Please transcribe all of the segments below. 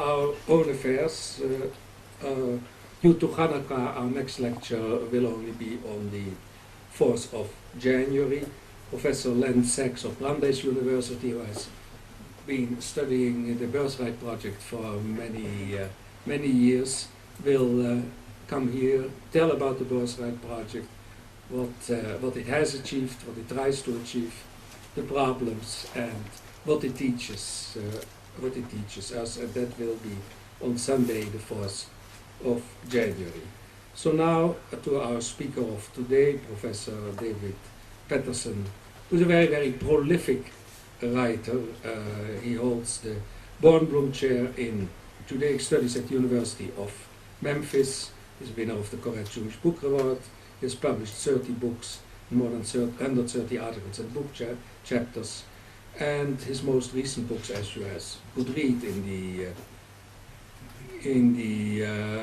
our own affairs. Due to Hanukkah, our next lecture will only be on the 4th of January. Professor Len Sachs of Brandeis University, who has been studying the Birthright Project for many years, will come here, tell about the Birthright Project, what it has achieved, what it tries to achieve, the problems, and what it teaches us, and that will be on Sunday, the 4th of January. So now to our speaker of today, Professor David Patterson, who's a very, very prolific writer. He holds the Bornblum Chair in Judaic Studies at the University of Memphis. He's winner of the Correct Jewish Book Award. He has published 30 books, more than 130 articles and book chapters. And his most recent books, as you could read in the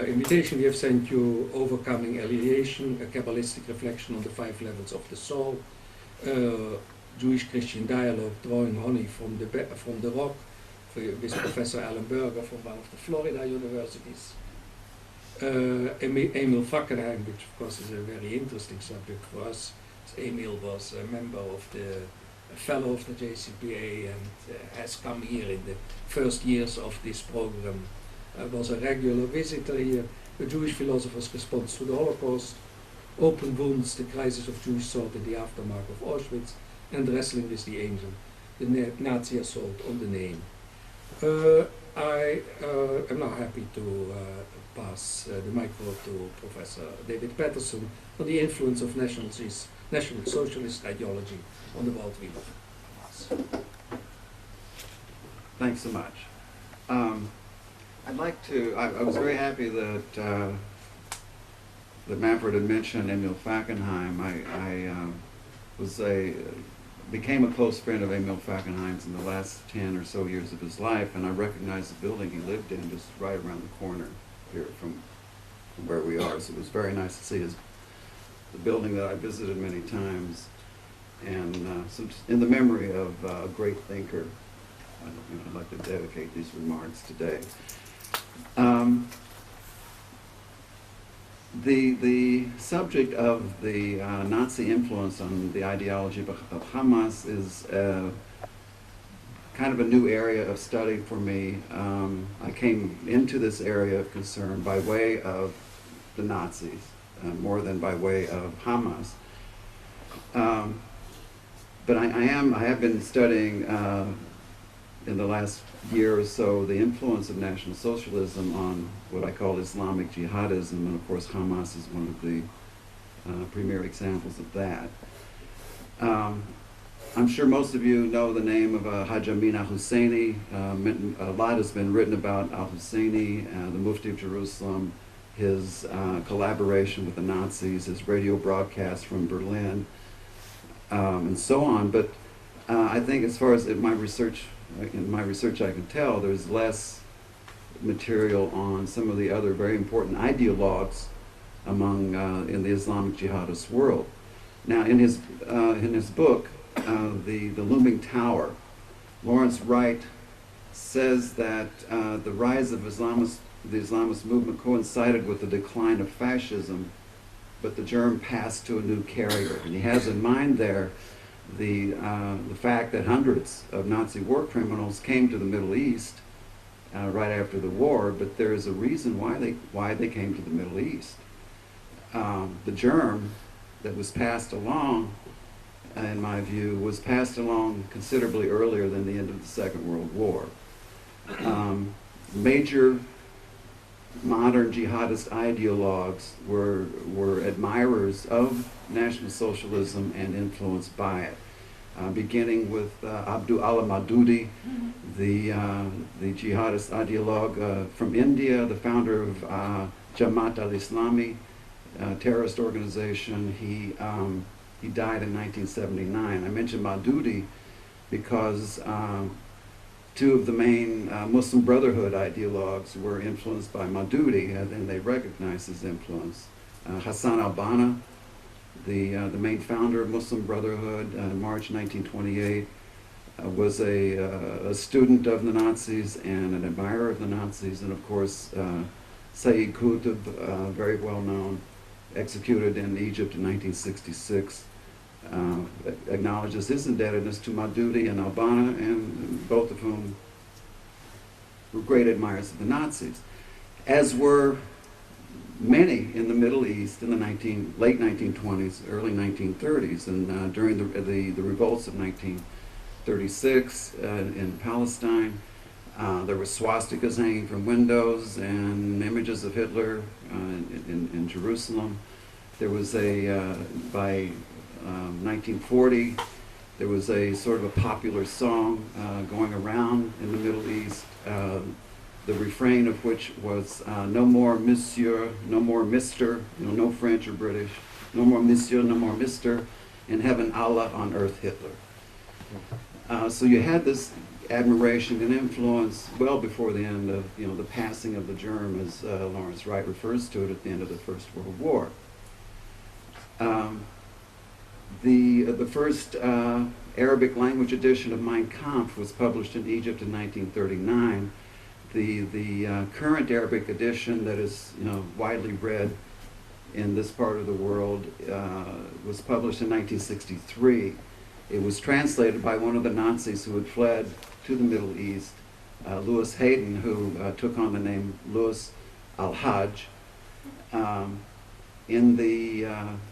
invitation we have sent you, Overcoming Alienation, a Kabbalistic Reflection on the 5 Levels of the Soul, Jewish-Christian Dialogue, Drawing Honey from the Rock, with Professor Alan Berger from one of the Florida universities, Emil Fackenheim, which of course is a very interesting subject for us. Emil was a member of a fellow of the JCPA and has come here in the first years of this program, was a regular visitor here. The Jewish Philosopher's Response to the Holocaust, Open Wounds, the Crisis of Jewish Thought in the Aftermath of Auschwitz, and Wrestling with the Angel, the Nazi Assault on the Name. I am now happy to pass the microphone to Professor David Patterson on the influence of National Socialist ideology on the worldview of Hamas. Thanks so much. I'd like to, I was very happy that that Manfred had mentioned Emil Fackenheim. I became a close friend of Emil Fackenheim's in the last 10 or so years of his life, and I recognized the building he lived in just right around the corner here from where we are. So it was very nice to see the building that I visited many times, and so in the memory of a great thinker, I'd like to dedicate these remarks today. The subject of the Nazi influence on the ideology of Hamas is kind of a new area of study for me. I came into this area of concern by way of the Nazis, more than by way of Hamas. But I have been studying in the last year or so the influence of National Socialism on what I call Islamic Jihadism, and of course Hamas is one of the premier examples of that. I'm sure most of you know the name of Haj Amin al-Husseini. A lot has been written about al-Husseini, the Mufti of Jerusalem, his collaboration with the Nazis, his radio broadcasts from Berlin, and so on. But I think as far as in my research I can tell, there's less material on some of the other very important ideologues among in the Islamic Jihadist world. Now, in his book, the Looming Tower, Lawrence Wright says that the rise of the Islamist movement coincided with the decline of fascism, but the germ passed to a new carrier. And he has in mind there the fact that hundreds of Nazi war criminals came to the Middle East right after the war, but there is a reason why they came to the Middle East. The germ that was passed along, in my view, was passed along considerably earlier than the end of the Second World War. Major modern jihadist ideologues were admirers of National Socialism and influenced by it, beginning with Abdul Allah Maududi, the jihadist ideologue from India, the founder of Jamaat al-Islami, terrorist organization. He died in 1979. I mentioned Maududi because two of the main Muslim Brotherhood ideologues were influenced by Maududi, and they recognized his influence. Hassan al-Banna, the main founder of Muslim Brotherhood in March 1928, was a student of the Nazis and an admirer of the Nazis, and of course Sayyid Qutb, very well known, executed in Egypt in 1966, acknowledges his indebtedness to Maududi and al-Banna, and both of whom were great admirers of the Nazis, as were many in the Middle East in the late 1920s, early 1930s, and during the revolts of 1936 in Palestine. There were swastikas hanging from windows and images of Hitler in Jerusalem. There was by 1940, there was a sort of a popular song going around in the Middle East, the refrain of which was no more Monsieur, no more Mister, no French or British, no more Monsieur, no more Mister, in heaven Allah, on earth Hitler. So you had this admiration and influence well before the end of, the passing of the germ, as Lawrence Wright refers to it, at the end of the First World War. The first Arabic language edition of Mein Kampf was published in Egypt in 1939. The current Arabic edition that is widely read in this part of the world was published in 1963. It was translated by one of the Nazis who had fled to the Middle East, Louis Hayden, who took on the name Louis al-Hajj. In the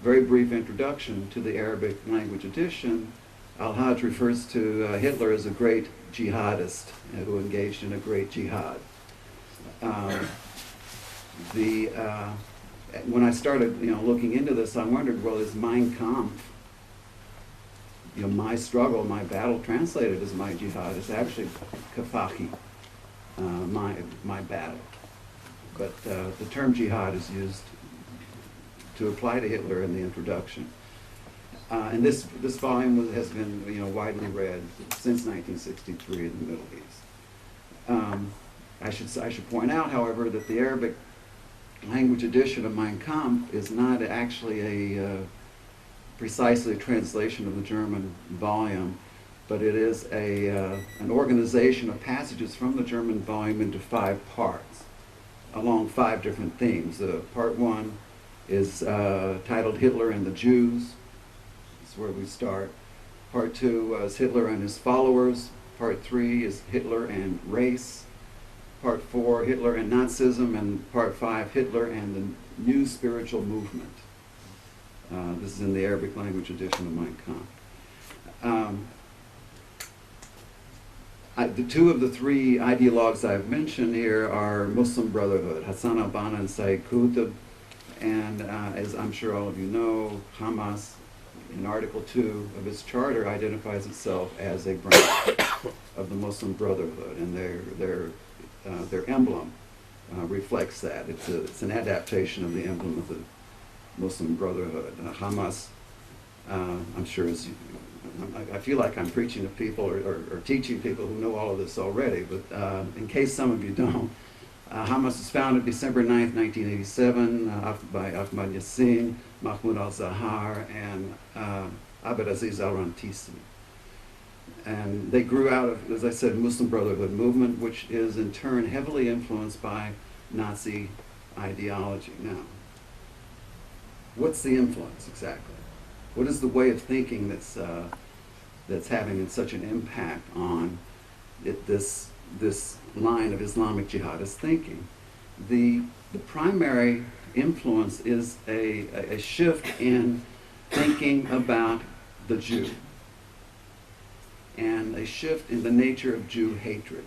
very brief introduction to the Arabic language edition, al-Hajj refers to Hitler as a great jihadist who engaged in a great jihad. When I started looking into this, I wondered, well, is Mein Kampf, my struggle, my battle, translated as my jihad, is actually kafahi, my battle. But the term jihad is used to apply to Hitler in the introduction. And this volume has been widely read since 1963 in the Middle East. I should point out, however, that the Arabic language edition of Mein Kampf is not actually precisely a translation of the German volume, but it is an organization of passages from the German volume into 5 parts, along 5 different themes. Part 1 is titled Hitler and the Jews. That's where we start. Part 2 is Hitler and his followers. Part 3 is Hitler and race. Part 4, Hitler and Nazism. And Part 5, Hitler and the new spiritual movement. This is in the Arabic language edition of Mein Kampf. The 2 of the 3 ideologues I've mentioned here are Muslim Brotherhood, Hassan al-Banna and Sayyid Qutb. And as I'm sure all of you know, Hamas, in Article 2 of its charter, identifies itself as a branch of the Muslim Brotherhood, and their emblem reflects that. It's an adaptation of the emblem of the Muslim Brotherhood. Hamas, I'm sure, I feel like I'm preaching to people or teaching people who know all of this already, but in case some of you don't, Hamas was founded December 9th, 1987 by Ahmad Yassin, Mahmoud al-Zahar, and Abdelaziz al-Rantisi. And they grew out of, as I said, Muslim Brotherhood movement, which is in turn heavily influenced by Nazi ideology. Now, what's the influence exactly? What is the way of thinking that's having such an impact on this line of Islamic Jihadist thinking? The primary influence is a shift in thinking about the Jew, and a shift in the nature of Jew hatred.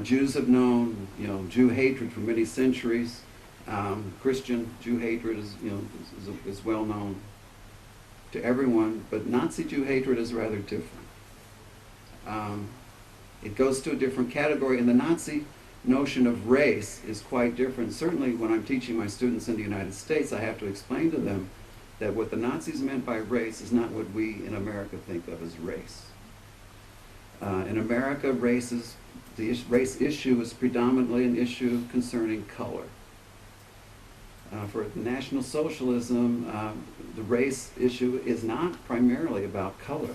Jews have known, Jew hatred for many centuries. Christian Jew hatred is well known to everyone, but Nazi Jew hatred is rather different. It goes to a different category, and the Nazi notion of race is quite different. Certainly when I'm teaching my students in the United States, I have to explain to them that what the Nazis meant by race is not what we in America think of as race. In America, the race issue is predominantly an issue concerning color. For National Socialism, the race issue is not primarily about color.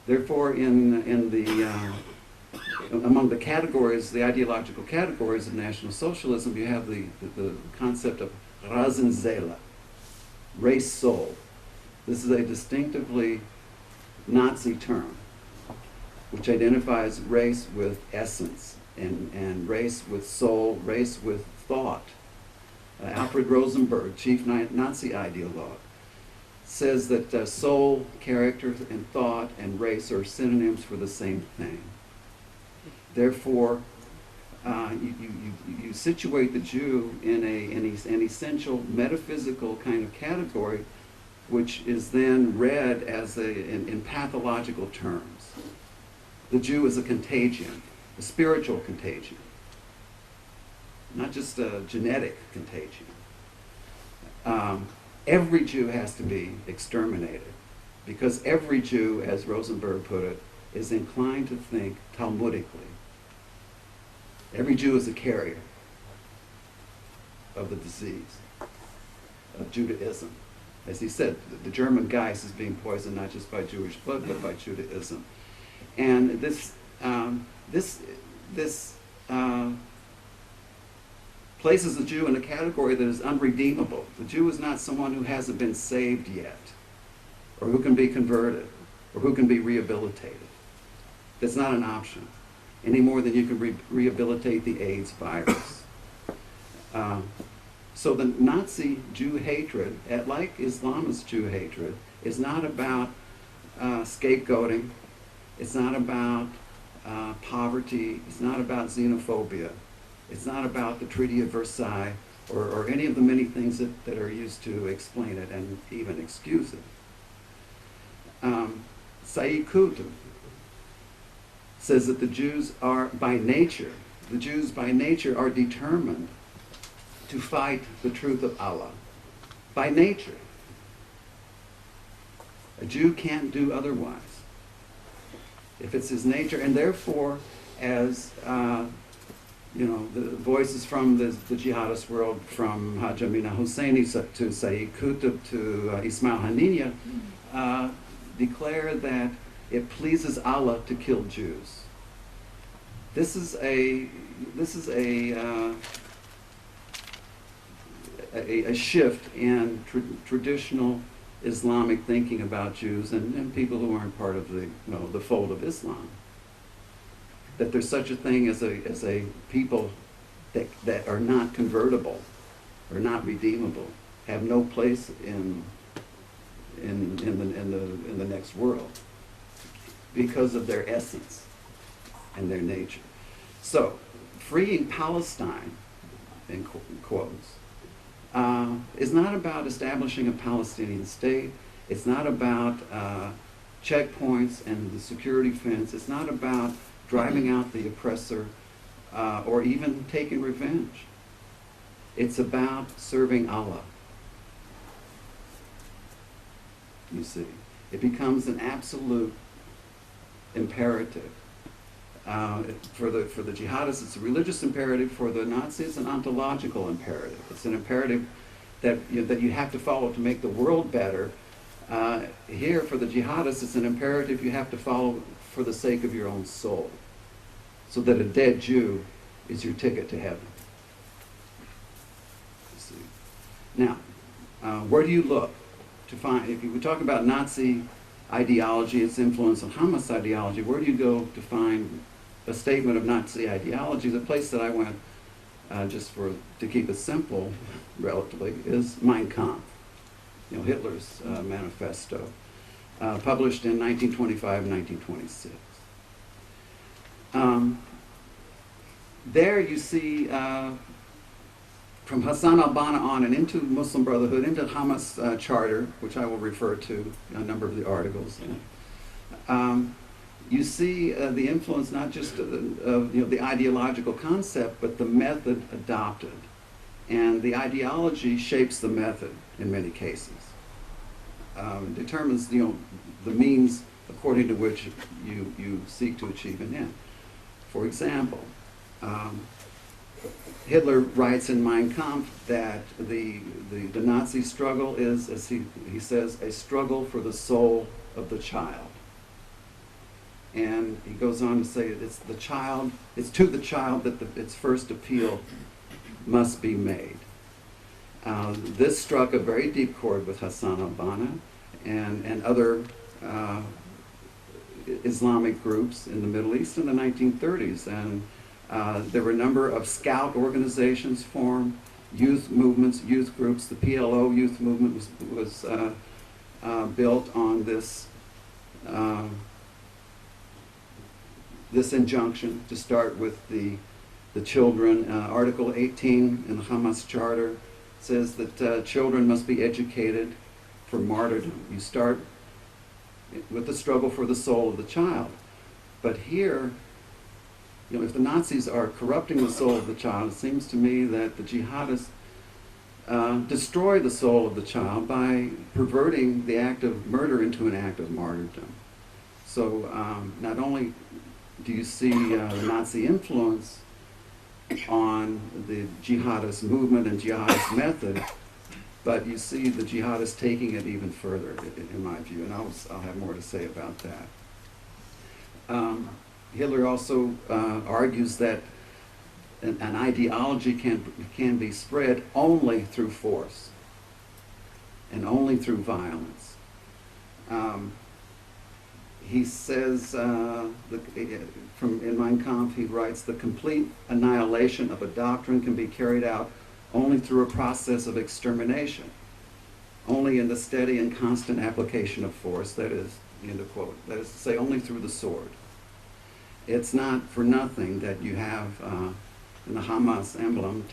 Therefore, among the categories, the ideological categories of National Socialism, you have the concept of Rassenseele, race soul. This is a distinctively Nazi term, which identifies race with essence, and race with soul, race with thought. Alfred Rosenberg, chief Nazi ideologue, says that soul, character, and thought and race are synonyms for the same thing. Therefore, you situate the Jew in an essential metaphysical kind of category, which is then read as in pathological terms. The Jew is a contagion, a spiritual contagion, not just a genetic contagion. Every Jew has to be exterminated, because every Jew, as Rosenberg put it, is inclined to think Talmudically. Every Jew is a carrier of the disease of Judaism. As he said, the German Geist is being poisoned not just by Jewish blood, but by Judaism. And this places the Jew in a category that is unredeemable. The Jew is not someone who hasn't been saved yet, or who can be converted, or who can be rehabilitated. That's not an option, any more than you can rehabilitate the AIDS virus. So the Nazi Jew hatred, like Islamist Jew hatred, is not about scapegoating. It's not about poverty. It's not about xenophobia. It's not about the Treaty of Versailles or any of the many things that are used to explain it and even excuse it. Sayyid Qutb says that the Jews are by nature are determined to fight the truth of Allah. By nature. A Jew can't do otherwise. If it's his nature, and therefore, as the voices from the jihadist world, from Haj Amina Husseini to Sayyid Qutb to Ismail Haniyeh, declare that it pleases Allah to kill Jews. This is a shift in traditional Islamic thinking about Jews and people who aren't part of the fold of Islam. That there's such a thing as a people that are not convertible, or not redeemable, have no place in the next world because of their essence and their nature. So, freeing Palestine, in quotes, is not about establishing a Palestinian state. It's not about checkpoints and the security fence. It's not about driving out the oppressor or even taking revenge. It's about serving Allah. You see, it becomes an absolute imperative. For the jihadists, it's a religious imperative. For the Nazis, it's an ontological imperative. It's an imperative that you have to follow to make the world better. Here, for the jihadists, it's an imperative you have to follow for the sake of your own soul, so that a dead Jew is your ticket to heaven. You see. Now, where do you look to find, if you talk about Nazi ideology, its influence on Hamas ideology, where do you go to find a statement of Nazi ideology? The place that I went, to keep it simple, relatively, is Mein Kampf, Hitler's Manifesto, published in 1925 and 1926. There you see, from Hassan al-Banna on and into Muslim Brotherhood, into Hamas Charter, which I will refer to in a number of the articles, you see the influence not just of the ideological concept, but the method adopted. And the ideology shapes the method in many cases. Determines the means according to which you seek to achieve an end. For example, Hitler writes in Mein Kampf that the Nazi struggle is, as he says, a struggle for the soul of the child. And he goes on to say it's to the child that its first appeal must be made. This struck a very deep chord with Hassan al-Banna and other Islamic groups in the Middle East in the 1930s. And there were a number of scout organizations formed, youth movements, youth groups. The PLO youth movement was built on this this injunction to start with the children. Article 18 in the Hamas Charter says that children must be educated for martyrdom. You start with the struggle for the soul of the child. But here, if the Nazis are corrupting the soul of the child, it seems to me that the jihadists destroy the soul of the child by perverting the act of murder into an act of martyrdom. So not only do you see the Nazi influence on the jihadist movement and jihadist method, but you see the jihadists taking it even further, in my view, and I'll have more to say about that. Hitler also argues that an ideology can be spread only through force and only through violence. He says, in Mein Kampf, he writes, the complete annihilation of a doctrine can be carried out only through a process of extermination, only in the steady and constant application of force, that is, end of quote, that is to say, only through the sword. It's not for nothing that you have in the Hamas emblem,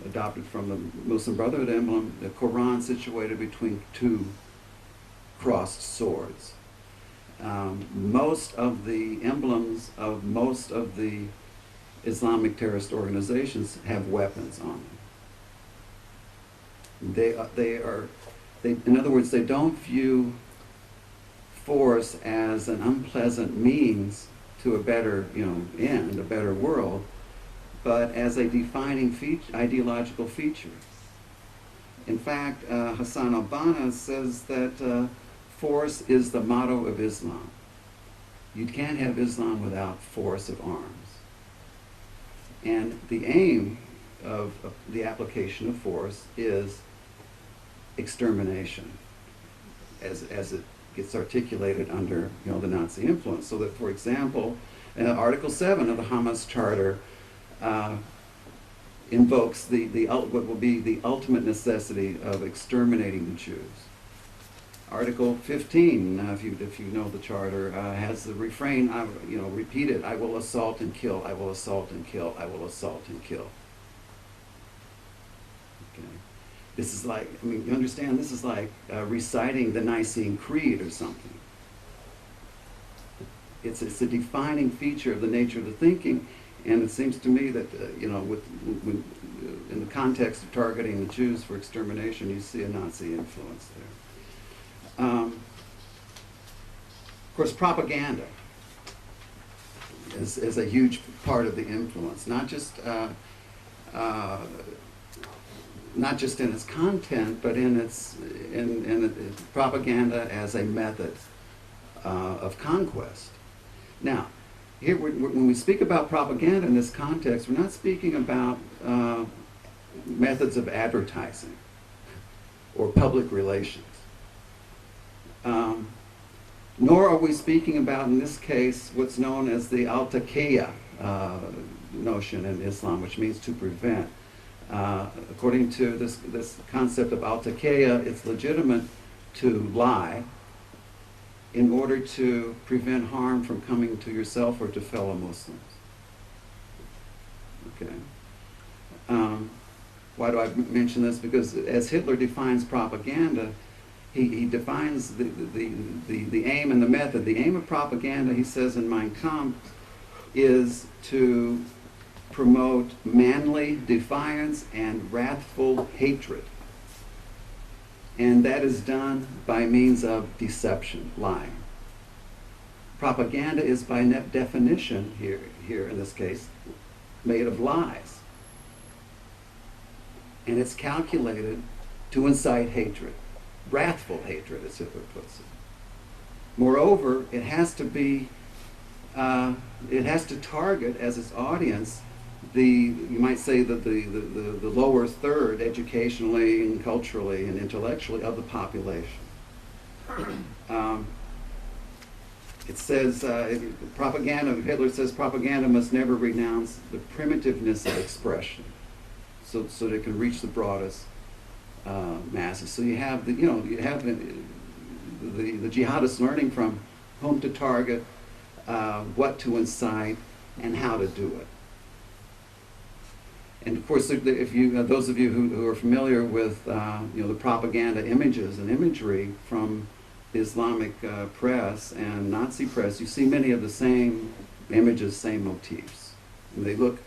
adopted from the Muslim Brotherhood emblem, the Quran situated between two crossed swords. Most of the emblems of most of the Islamic terrorist organizations have weapons on them. In other words, they don't view force as an unpleasant means to a better, end, a better world, but as a defining ideological feature. In fact, Hassan al-Banna says that force is the motto of Islam. You can't have Islam without force of arms. And the aim of the application of force is extermination, as it gets articulated under the Nazi influence. So that, for example, Article 7 of the Hamas Charter invokes what will be the ultimate necessity of exterminating the Jews. Article 15, if you know the charter, has the refrain, repeated, I will assault and kill, I will assault and kill, I will assault and kill. Okay. This is like, you understand, this is like reciting the Nicene Creed or something. It's a defining feature of the nature of the thinking, and it seems to me that, in the context of targeting the Jews for extermination, you see a Nazi influence there. Of course, propaganda is a huge part of the influence, not just in its content, but in its propaganda as a method of conquest. Now, here when we speak about propaganda in this context, we're not speaking about methods of advertising or public relations. Nor are we speaking about, in this case, what's known as the al-taqiyya notion in Islam, which means to prevent. According to this concept of al-taqiyya, it's legitimate to lie in order to prevent harm from coming to yourself or to fellow Muslims. Okay. Why do I mention this? Because as Hitler defines propaganda, he defines the aim and the method. The aim of propaganda, he says in Mein Kampf, is to promote manly defiance and wrathful hatred. And that is done by means of deception, lying. Propaganda is by definition, here in this case, made of lies. And it's calculated to incite hatred. Wrathful hatred, as Hitler puts it. Moreover, it has to be it has to target as its audience you might say that the lower third, educationally and culturally and intellectually, of the population. It says, Hitler says propaganda must never renounce the primitiveness of expression so that it can reach the broadest masses. So you have the jihadists learning from whom to target, what to incite, and how to do it. And of course, if you, those of you who are familiar with the propaganda images and imagery from the Islamic press and Nazi press, you see many of the same images, same motifs. And they look,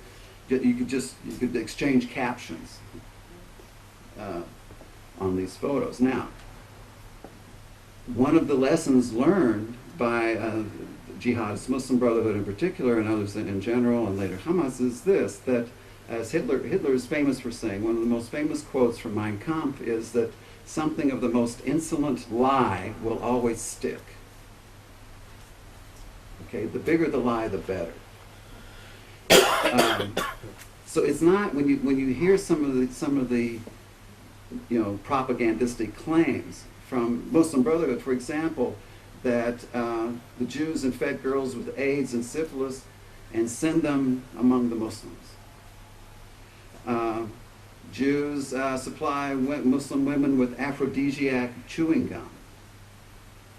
you could exchange captions on these photos. Now, one of the lessons learned by jihadists, Muslim Brotherhood in particular, and others in general, and later Hamas, is this, that as Hitler is famous for saying, one of the most famous quotes from Mein Kampf is that something of the most insolent lie will always stick. Okay, the bigger the lie, the better. So it's not, when you hear some of the propagandistic claims from Muslim Brotherhood, for example, that the Jews infect girls with AIDS and syphilis and send them among the Muslims. Jews supply Muslim women with aphrodisiac chewing gum,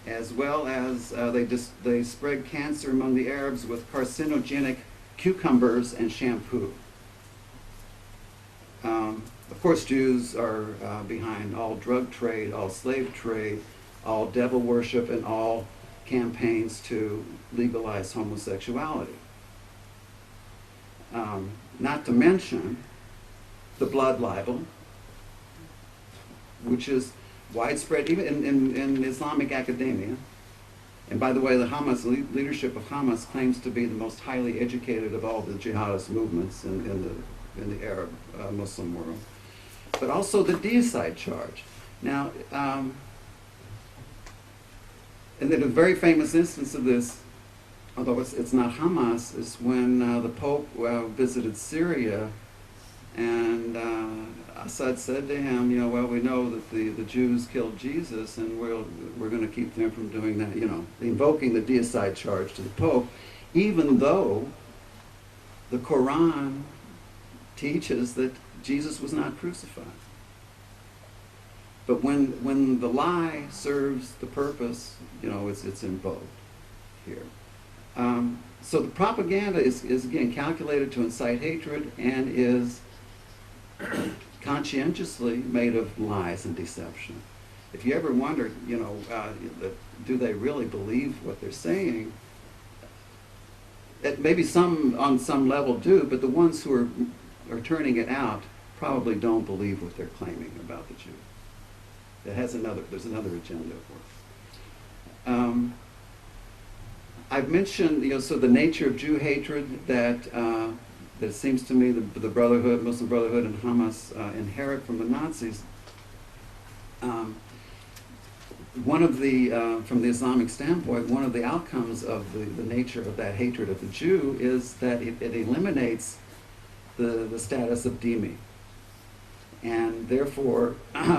as well as they spread cancer among the Arabs with carcinogenic cucumbers and shampoo. Of course, Jews are behind all drug trade, all slave trade, all devil worship, and all campaigns to legalize homosexuality. Not to mention the blood libel, which is widespread even in Islamic academia. And by the way, the Hamas leadership of Hamas claims to be the most highly educated of all the jihadist movements in the Arab Muslim world. But also the deicide charge. Now, and then a very famous instance of this, although it's not Hamas, is when the Pope visited Syria, and Assad said to him, well, we know that the Jews killed Jesus, and we're going to keep them from doing that, invoking the deicide charge to the Pope, even though the Quran teaches that Jesus was not crucified. But when the lie serves the purpose, it's invoked here. So the propaganda is again calculated to incite hatred and is conscientiously made of lies and deception. If you ever wondered, do they really believe what they're saying? Maybe some on some level do, but the ones who are turning it out probably don't believe what they're claiming about the Jew. There's another agenda for it. I've mentioned, so the nature of Jew hatred that it seems to me the Brotherhood, Muslim Brotherhood, and Hamas inherit from the Nazis. One of the, from the Islamic standpoint, one of the outcomes of the nature of that hatred of the Jew is that it eliminates the status of dhimmi, and therefore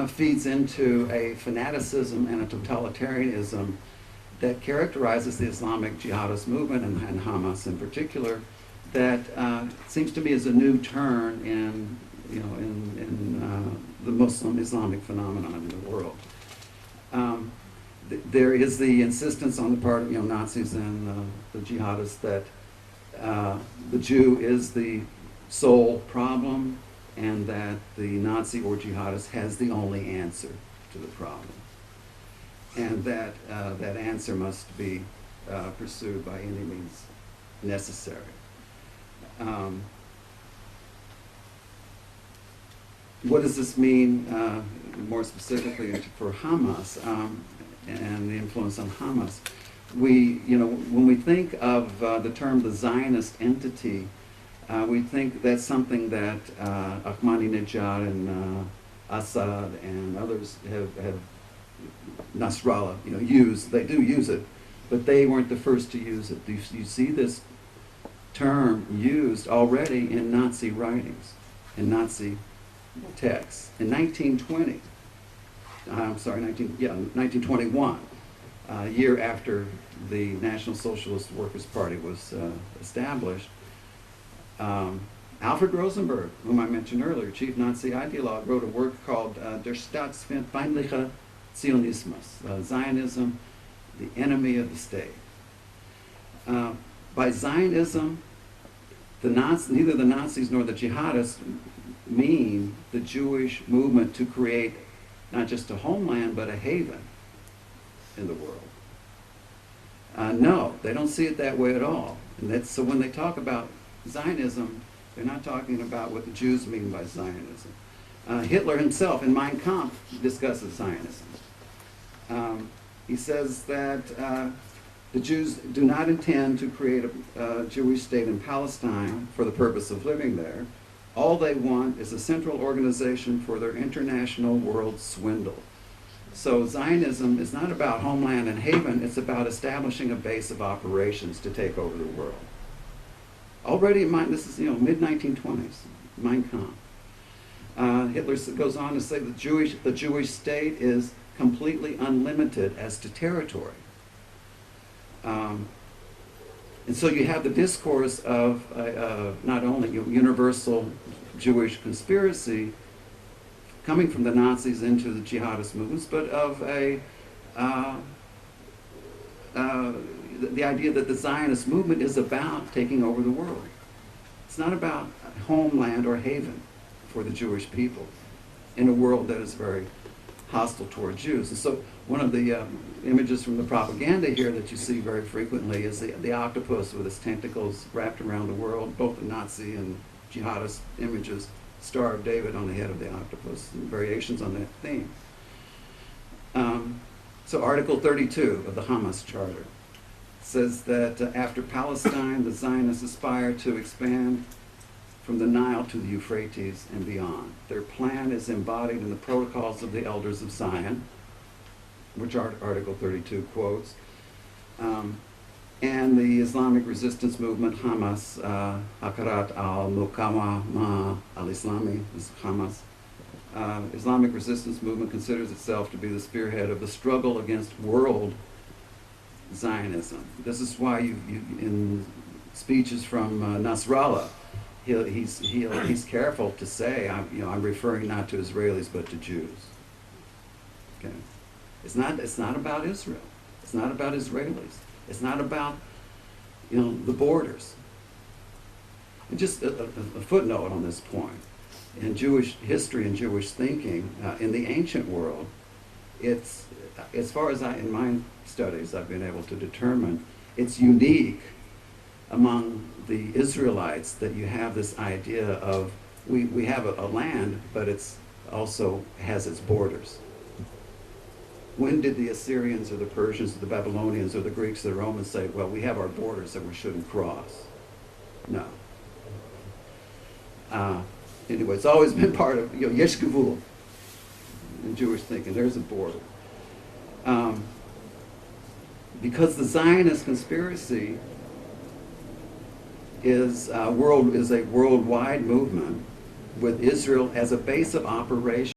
feeds into a fanaticism and a totalitarianism that characterizes the Islamic Jihadist movement and Hamas in particular. That seems to me is a new turn in the Muslim Islamic phenomenon in the world. There is the insistence on the part of Nazis and the jihadists that the Jew is the sole problem, and that the Nazi or jihadist has the only answer to the problem, and that that answer must be pursued by any means necessary. What does this mean more specifically for Hamas and the influence on Hamas? When we think of the term the Zionist entity, we think that's something that Ahmadinejad and Assad and others have Nasrallah, used. They do use it but they weren't the first to use it. You see this term used already in Nazi writings, in Nazi texts. In 1921, a year after the National Socialist Workers' Party was established, Alfred Rosenberg, whom I mentioned earlier, chief Nazi ideologue, wrote a work called Der Staatsfeindliche Zionismus, Zionism, the enemy of the state. By Zionism, neither the Nazis nor the jihadists mean the Jewish movement to create not just a homeland, but a haven in the world. No, they don't see it that way at all. And so when they talk about Zionism, they're not talking about what the Jews mean by Zionism. Hitler himself in Mein Kampf discusses Zionism. He says that the Jews do not intend to create a Jewish state in Palestine for the purpose of living there. All they want is a central organization for their international world swindle. So Zionism is not about homeland and haven, it's about establishing a base of operations to take over the world. Already, this is mid-1920s, Mein Kampf. Hitler goes on to say the Jewish state is completely unlimited as to territory. And so you have the discourse of not only universal Jewish conspiracy coming from the Nazis into the jihadist movements, but of the idea that the Zionist movement is about taking over the world. It's not about homeland or haven for the Jewish people in a world that is very hostile toward Jews. And so one of the images from the propaganda here that you see very frequently is the octopus with its tentacles wrapped around the world, both the Nazi and jihadist images, Star of David on the head of the octopus, and variations on that theme. So Article 32 of the Hamas Charter says that after Palestine, the Zionists aspire to expand from the Nile to the Euphrates and beyond. Their plan is embodied in the Protocols of the Elders of Zion, which Article 32 quotes, and the Islamic resistance movement, Hamas, Hakarat al-Muqawama al-Islami, Hamas. Islamic resistance movement considers itself to be the spearhead of the struggle against world Zionism. This is why in speeches from Nasrallah, he's careful to say, I'm referring not to Israelis but to Jews. Okay, it's not about Israel. It's not about Israelis. It's not about the borders. And just a footnote on this point: in Jewish history and Jewish thinking, in the ancient world, it's as far as in my studies I've been able to determine, it's unique among the Israelites that you have this idea of we have a land, but it's also has its borders. When did the Assyrians or the Persians or the Babylonians or the Greeks or the Romans say, well, we have our borders that we shouldn't cross? No. Anyway, it's always been part of yesh gevul in Jewish thinking. There's a border. Because the Zionist conspiracy is a worldwide movement with Israel as a base of operation.